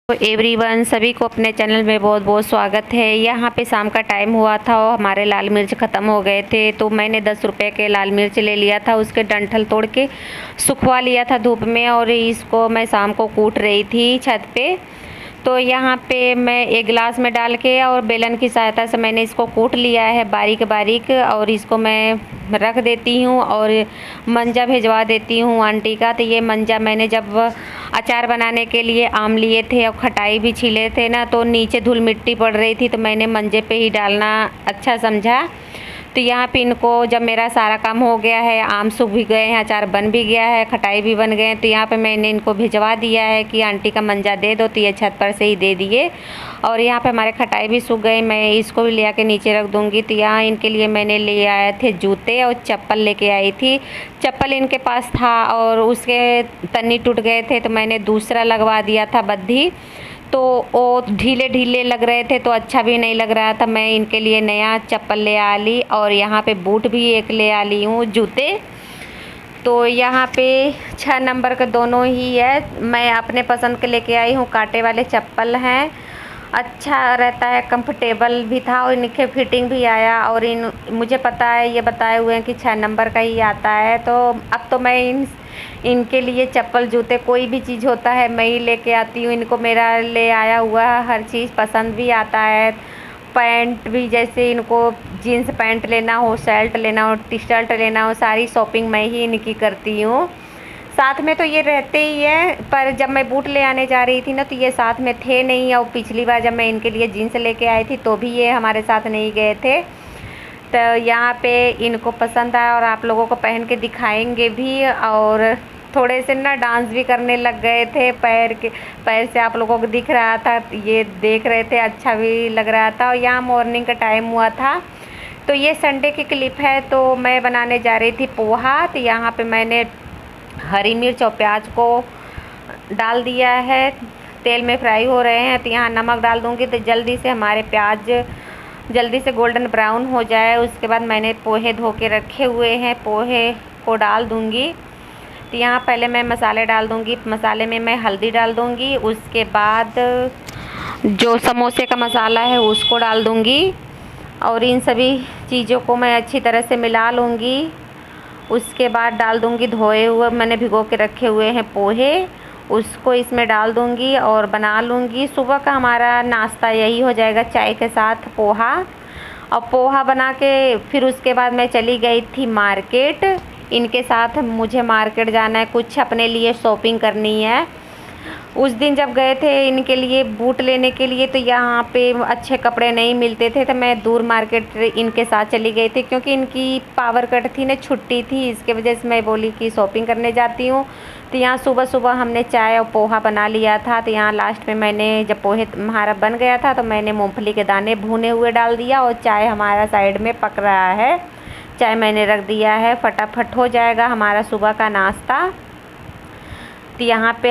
तो एवरीवन सभी को अपने चैनल में बहुत बहुत स्वागत है। यहाँ पे शाम का टाइम हुआ था और हमारे लाल मिर्च ख़त्म हो गए थे, तो मैंने 10 रुपए के लाल मिर्च ले लिया था। उसके डंठल तोड़ के सुखवा लिया था धूप में और इसको मैं शाम को कूट रही थी छत पे। तो यहाँ पे मैं एक गिलास में डाल के और बेलन की सहायता से मैंने इसको कूट लिया है बारीक बारीक, और इसको मैं रख देती हूँ और मंजा भिजवा देती हूँ आंटी का। तो ये मंजा मैंने जब अचार बनाने के लिए आम लिए थे और खटाई भी छीले थे ना, तो नीचे धूल मिट्टी पड़ रही थी, तो मैंने मंजे पे ही डालना अच्छा समझा। तो यहाँ पे इनको जब मेरा सारा काम हो गया है, आम सूख भी गए हैं, अचार बन भी गया है, खटाई भी बन गए हैं, तो यहाँ पे मैंने इनको भिजवा दिया है कि आंटी का मंजा दे दो। तो ये छत पर से ही दे दिए। और यहाँ पे हमारे खटाई भी सूख गई, मैं इसको भी ले आके नीचे रख दूँगी। तो यहाँ इनके लिए मैंने ले आए थे जूते और चप्पल लेके आई थी। चप्पल इनके पास था और उसके तन्नी टूट गए थे, तो मैंने दूसरा लगवा दिया था बद्धी। तो वो ढीले ढीले लग रहे थे तो अच्छा भी नहीं लग रहा था। मैं इनके लिए नया चप्पल ले आ ली और यहाँ पे बूट भी एक ले आ ली हूँ, जूते। तो यहाँ पे 6 नंबर के दोनों ही है, मैं अपने पसंद के लेके आई हूँ। कांटे वाले चप्पल हैं, अच्छा रहता है, कंफर्टेबल भी था और इनके फिटिंग भी आया। और मुझे पता है, ये बताए हुए हैं कि 6 नंबर का ही आता है। तो अब तो मैं इनके लिए चप्पल जूते कोई भी चीज़ होता है मैं ही लेके आती हूँ। इनको मेरा ले आया हुआ हर चीज़ पसंद भी आता है। पैंट भी, जैसे इनको जीन्स पैंट लेना हो, शर्ट लेना हो, टी शर्ट लेना हो, सारी शॉपिंग मैं ही इनकी करती हूँ। साथ में तो ये रहते ही हैं, पर जब मैं बूट ले आने जा रही थी ना, तो ये साथ में थे नहीं। और पिछली बार जब मैं इनके लिए जीन्स लेके आई थी तो भी ये हमारे साथ नहीं गए थे। तो यहाँ पे इनको पसंद आया और आप लोगों को पहन के दिखाएंगे भी। और थोड़े से ना डांस भी करने लग गए थे, पैर से आप लोगों को दिख रहा था, ये देख रहे थे, अच्छा भी लग रहा था। और यहाँ मॉर्निंग का टाइम हुआ था। तो ये संडे की क्लिप है। तो मैं बनाने जा रही थी पोहा। तो यहाँ पे मैंने हरी मिर्च और प्याज को डाल दिया है, तेल में फ्राई हो रहे हैं। तो यहाँ नमक डाल दूँगी तो जल्दी से हमारे प्याज जल्दी से गोल्डन ब्राउन हो जाए। उसके बाद मैंने पोहे धो के रखे हुए हैं, पोहे को डाल दूँगी। तो यहाँ पहले मैं मसाले डाल दूँगी। मसाले में मैं हल्दी डाल दूँगी, उसके बाद जो समोसे का मसाला है उसको डाल दूँगी और इन सभी चीज़ों को मैं अच्छी तरह से मिला लूँगी। उसके बाद डाल दूँगी धोए हुए, मैंने भिगो के रखे हुए हैं पोहे, उसको इसमें डाल दूँगी और बना लूँगी। सुबह का हमारा नाश्ता यही हो जाएगा, चाय के साथ पोहा। और पोहा बना के फिर उसके बाद मैं चली गई थी मार्केट। इनके साथ मुझे मार्केट जाना है, कुछ अपने लिए शॉपिंग करनी है। उस दिन जब गए थे इनके लिए बूट लेने के लिए, तो यहाँ पे अच्छे कपड़े नहीं मिलते थे, तो मैं दूर मार्केट इनके साथ चली गई थी। क्योंकि इनकी पावर कट थी ना, छुट्टी थी, इसके वजह से मैं बोली कि शॉपिंग करने जाती हूँ। तो यहाँ सुबह सुबह हमने चाय और पोहा बना लिया था। तो यहाँ लास्ट में मैंने जब पोहे हमारा बन गया था तो मैंने मूंगफली के दाने भुने हुए डाल दिया और चाय हमारा साइड में पक रहा है। चाय मैंने रख दिया है, फटाफट हो जाएगा हमारा सुबह का नाश्ता। तो यहाँ पे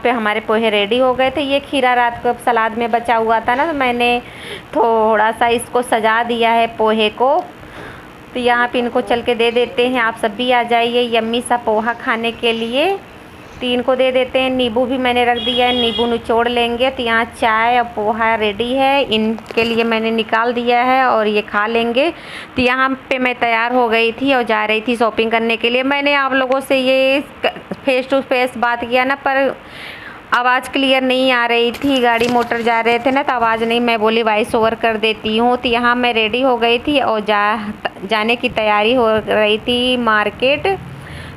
हमारे पोहे रेडी हो गए थे। ये खीरा रात को सलाद में बचा हुआ था ना, तो मैंने थोड़ा सा इसको सजा दिया है पोहे को। तो यहाँ पे इनको चल के दे देते हैं, आप सब भी आ जाइए यम्मी सा पोहा खाने के लिए। तो इनको दे देते हैं। नींबू भी मैंने रख दिया है, नींबू निचोड़ लेंगे। तो यहाँ चाय और पोहा रेडी है, इनके लिए मैंने निकाल दिया है और ये खा लेंगे। तो यहाँ पे मैं तैयार हो गई थी और जा रही थी शॉपिंग करने के लिए। मैंने आप लोगों से ये फेस टू फेस बात किया ना, पर आवाज़ क्लियर नहीं आ रही थी, गाड़ी मोटर जा रहे थे ना, तो आवाज़ नहीं, मैं बोली वॉइस ओवर कर देती हूँ। तो यहाँ मैं रेडी हो गई थी और जाने की तैयारी हो रही थी मार्केट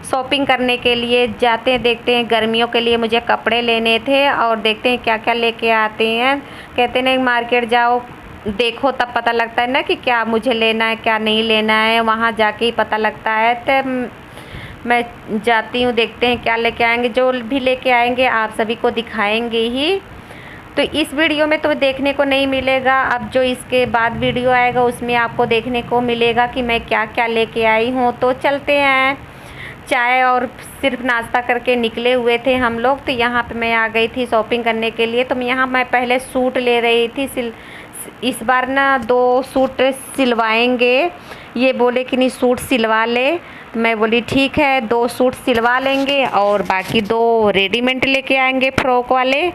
शॉपिंग करने के लिए। जाते हैं, देखते हैं, गर्मियों के लिए मुझे कपड़े लेने थे और देखते हैं क्या क्या लेके आते हैं। कहते हैं मार्केट जाओ, देखो तब पता लगता है ना कि क्या मुझे लेना है क्या नहीं लेना है, वहाँ जाके ही पता लगता है। तो मैं जाती हूँ, देखते हैं क्या लेके आएंगे। जो भी लेके आएंगे आप सभी को दिखाएंगे ही। तो इस वीडियो में तो देखने को नहीं मिलेगा, अब जो इसके बाद वीडियो आएगा उसमें आपको देखने को मिलेगा कि मैं क्या क्या लेके आई हूँ। तो चलते हैं। चाय और सिर्फ नाश्ता करके निकले हुए थे हम लोग। तो यहाँ पे मैं आ गई थी शॉपिंग करने के लिए। तो मैं पहले सूट ले रही थी। इस बार ना 2 सूट सिलवाएंगे, ये बोले कि नहीं सूट सिलवा ले। मैं बोली ठीक है, 2 सूट सिलवा लेंगे और बाकी 2 रेडीमेड लेके आएंगे फ्रॉक वाले।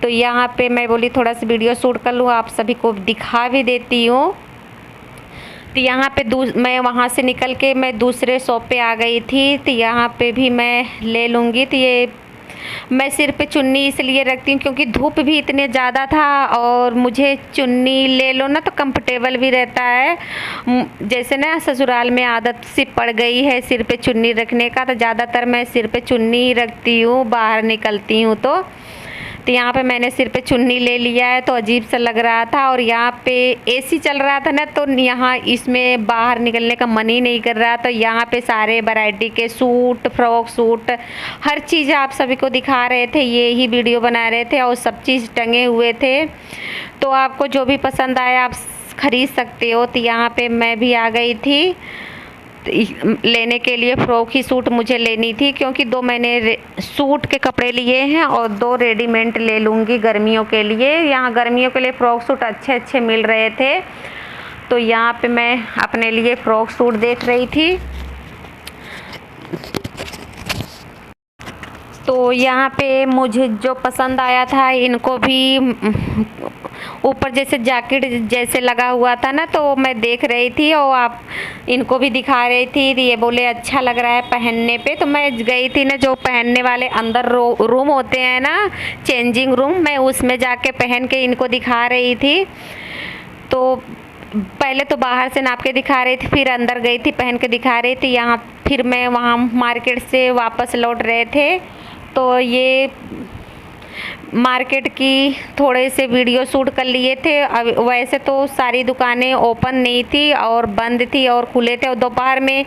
तो यहाँ पे मैं बोली थोड़ा सा वीडियो शूट कर लूँ, आप सभी को दिखा भी देती हूँ। तो यहाँ पे मैं वहाँ से निकल के मैं दूसरे शॉप पे आ गई थी। तो यहाँ पे भी मैं ले लूँगी। तो ये मैं सिर पे चुन्नी इसलिए रखती हूँ क्योंकि धूप भी इतने ज़्यादा था, और मुझे चुन्नी ले लो ना तो कंफर्टेबल भी रहता है। जैसे ना ससुराल में आदत सी पड़ गई है सिर पे चुन्नी रखने का, तो ज़्यादातर मैं सिर पे चुन्नी ही रखती हूँ बाहर निकलती हूँ। तो यहाँ पे मैंने सिर पे चुन्नी ले लिया है, तो अजीब सा लग रहा था। और यहाँ पे एसी चल रहा था ना, तो यहाँ इसमें बाहर निकलने का मन ही नहीं कर रहा। तो यहाँ पे सारे वैरायटी के सूट, फ्रॉक सूट, हर चीज़ आप सभी को दिखा रहे थे, ये ही वीडियो बना रहे थे, और सब चीज़ टंगे हुए थे। तो आपको जो भी पसंद आया आप खरीद सकते हो। तो यहाँ पे मैं भी आ गई थी लेने के लिए। फ्रॉक ही सूट मुझे लेनी थी क्योंकि 2 मैंने सूट के कपड़े लिए हैं और 2 रेडीमेड ले लूँगी गर्मियों के लिए। यहाँ गर्मियों के लिए फ़्रॉक सूट अच्छे अच्छे मिल रहे थे, तो यहाँ पे मैं अपने लिए फ़्रॉक सूट देख रही थी। तो यहाँ पे मुझे जो पसंद आया था, इनको भी ऊपर जैसे जैकेट जैसे लगा हुआ था ना, तो मैं देख रही थी और आप इनको भी दिखा रही थी। ये बोले अच्छा लग रहा है पहनने पे, तो मैं गई थी ना जो पहनने वाले अंदर रूम होते हैं ना, चेंजिंग रूम, मैं उसमें जाके पहन के इनको दिखा रही थी। तो पहले तो बाहर से नाप के दिखा रही थी, फिर अंदर गई थी पहन के दिखा रही थी। यहाँ फिर मैं वहाँ मार्केट से वापस लौट रहे थे, तो ये मार्केट की थोड़े से वीडियो शूट कर लिए थे। अब वैसे तो सारी दुकानें ओपन नहीं थी और बंद थी और खुले थे, और दोपहर में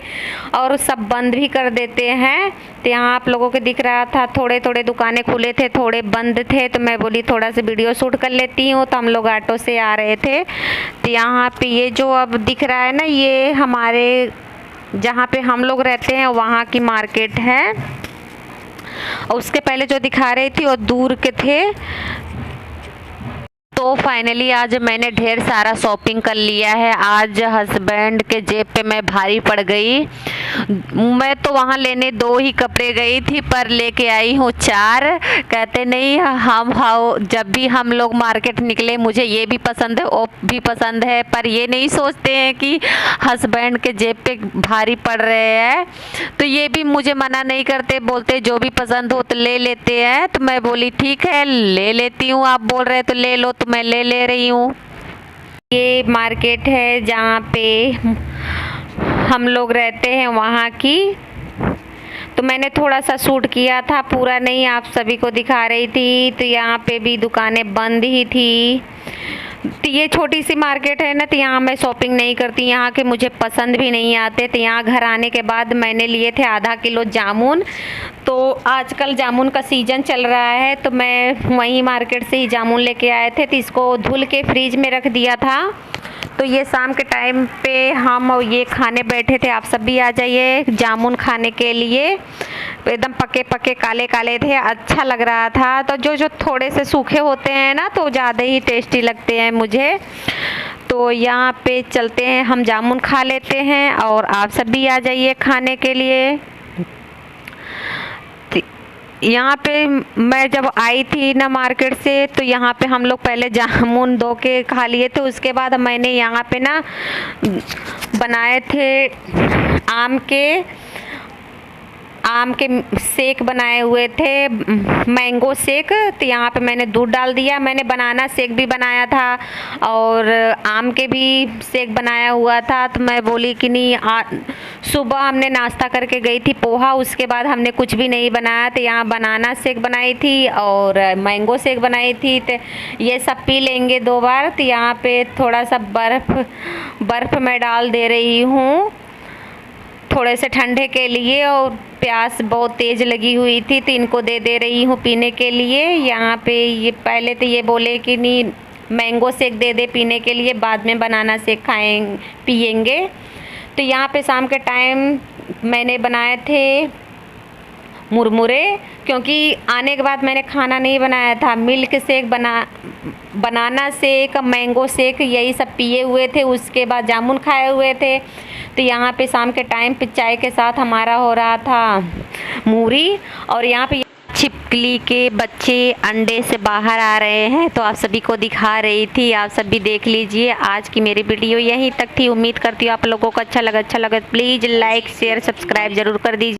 और सब बंद भी कर देते हैं। तो यहाँ आप लोगों को दिख रहा था थोड़े थोड़े दुकानें खुले थे, थोड़े बंद थे। तो मैं बोली थोड़ा सा वीडियो शूट कर लेती हूँ। तो हम लोग ऑटो से आ रहे थे। तो यहाँ पे ये जो अब दिख रहा है ना, ये हमारे जहाँ पे हम लोग रहते हैं वहाँ की मार्केट है, और उसके पहले जो दिखा रही थी वो दूर के थे। तो फाइनली आज मैंने ढेर सारा शॉपिंग कर लिया है। आज हस्बैंड के जेब पे मैं भारी पड़ गई। मैं तो वहाँ लेने 2 ही कपड़े गई थी, पर लेके आई हूँ 4। कहते नहीं हम जब भी हम लोग मार्केट निकले मुझे ये भी पसंद है वो भी पसंद है, पर ये नहीं सोचते हैं कि हस्बैंड के जेब पे भारी पड़ रहे हैं। तो ये भी मुझे मना नहीं करते, बोलते जो भी पसंद हो तो ले लेते हैं। तो मैं बोली ठीक है ले लेती हूँ, आप बोल रहे तो ले लो, तो मैं ले रही हूँ। ये मार्केट है जहाँ पे हम लोग रहते हैं वहाँ की। तो मैंने थोड़ा सा शूट किया था, पूरा नहीं आप सभी को दिखा रही थी। तो यहाँ पे भी दुकानें बंद ही थी। तो ये छोटी सी मार्केट है ना, तो यहाँ मैं शॉपिंग नहीं करती, यहाँ के मुझे पसंद भी नहीं आते। तो यहाँ घर आने के बाद मैंने लिए थे आधा किलो जामुन। तो आजकल जामुन का सीज़न चल रहा है, तो मैं वहीं मार्केट से ही जामुन लेके आए थे। तो इसको धुल के फ्रीज में रख दिया था। तो ये शाम के टाइम पे हम ये खाने बैठे थे, आप सब भी आ जाइए जामुन खाने के लिए। एकदम पके पके काले काले थे, अच्छा लग रहा था। तो जो थोड़े से सूखे होते हैं ना, तो ज़्यादा ही टेस्टी लगते हैं मुझे। तो यहाँ पे चलते हैं, हम जामुन खा लेते हैं और आप सब भी आ जाइए खाने के लिए। यहाँ पे मैं जब आई थी ना मार्केट से, तो यहाँ पे हम लोग पहले जामुन 2 के खा लिए थे। उसके बाद मैंने यहाँ पे ना बनाए थे आम के शेक बनाए हुए थे, मैंगो शेक। तो यहाँ पे मैंने दूध डाल दिया। मैंने बनाना शेक भी बनाया था और आम के भी शेक बनाया हुआ था। तो मैं बोली कि नहीं, सुबह हमने नाश्ता करके गई थी पोहा, उसके बाद हमने कुछ भी नहीं बनाया। तो यहाँ बनाना शेक बनाई थी और मैंगो शेक बनाई थी। तो ये सब पी लेंगे 2 बार। तो यहाँ पे थोड़ा सा बर्फ़ मैं डाल दे रही हूँ थोड़े से ठंडे के लिए, और प्यास बहुत तेज़ लगी हुई थी तो इनको दे रही हूँ पीने के लिए। यहाँ पे ये पहले तो ये बोले कि नहीं मैंगो शेक दे पीने के लिए, बाद में बनाना शेक पिएंगे। तो यहाँ पे शाम के टाइम मैंने बनाए थे मुरमुरे, क्योंकि आने के बाद मैंने खाना नहीं बनाया था। Milk shake banana shake, mango shake, यही सब पिए हुए थे। उसके बाद जामुन खाए हुए थे। तो यहाँ पे शाम के टाइम पे चाय के साथ हमारा हो रहा था मूरी। और यहाँ पे छिपकली के बच्चे अंडे से बाहर आ रहे हैं, तो आप सभी को दिखा रही थी। आप सभी देख लीजिए। आज की मेरी वीडियो यहीं तक थी। उम्मीद करती हूँ आप लोगों को अच्छा लगा प्लीज़ लाइक शेयर सब्सक्राइब जरूर कर दीजिए।